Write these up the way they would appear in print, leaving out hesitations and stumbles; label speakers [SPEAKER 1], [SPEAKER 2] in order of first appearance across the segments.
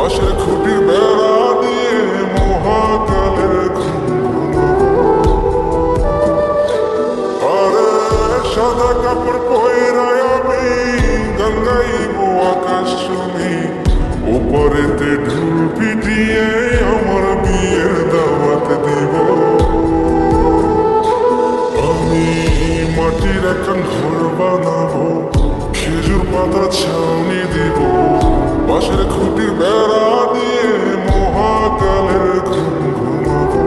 [SPEAKER 1] বাঁশের খুঁটির বেড়া দিয়ে মহাকালের ঘুম আরে সাদা কাপড় পয়রায় আমি গঙ্গাইবো আকাশ শুনি উপরেতে ঢুল পিটিয়ে আমার বিয়ের দাওয়াত দিব আমি মাটির এখন ঘর বানাবো খেজুর পাতা ছাউনি দিব বাঁশের খুঁটির বেড়া দিয়ে মহাকালের ঘুম ঘুমাবো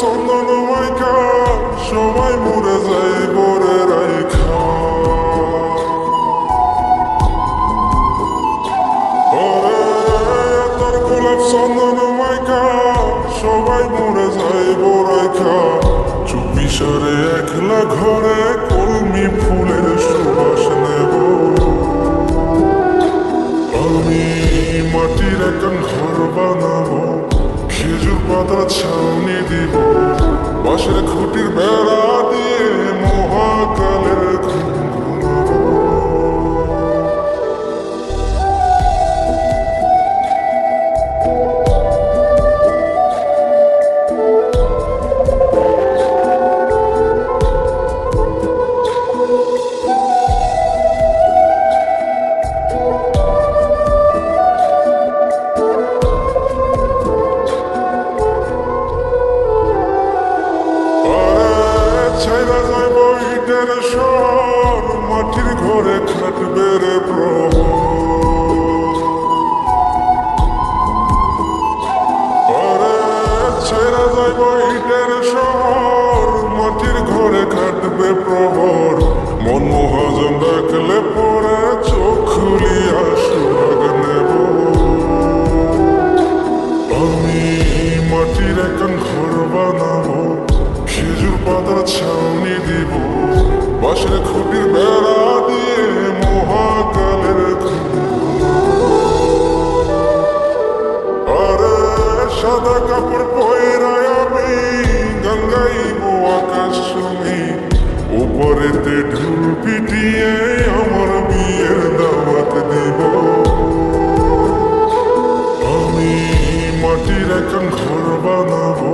[SPEAKER 1] চন্দন মাইকা সবাই মরে যায় বরে রাইখা তোর গোলাপ চন্দন মাইকা সবাই মরে যায় বরাইখা চুপি সরে একলা ঘরে কলমি ফুলের সুবাস নেব আমি মাটির এখন ঘর বানাবো খেজুর পাতা ছাউনি দিব বাঁশের খুঁটির বেড়া দিয়ে মহাকালের ঘুম ঘুমাবো শহর মাটির ঘরে খাটবে রে প্রভু আরে ছেড়া যাইব ইটের শহর মাটির ঘরে খাটবে প্রহর মন মহাজন ডাকলে পরে চোখ খুলিয়া সুহাগ নেব আমি মাটির এখন ঘর বানাবো খেজুর পাতা ছাউনি দিব বাঁশের খুঁটির বেড়া দিয়ে মহাকালের ঘুম আরে সাদা কাপড় পয়রায় আমি গঙ্গাইবো আকাশ শুনি উপরেতে ঢুল পিটিয়ে আমার বিয়ের দাওয়াত দিব আমি মাটির এখন ঘর বানাবো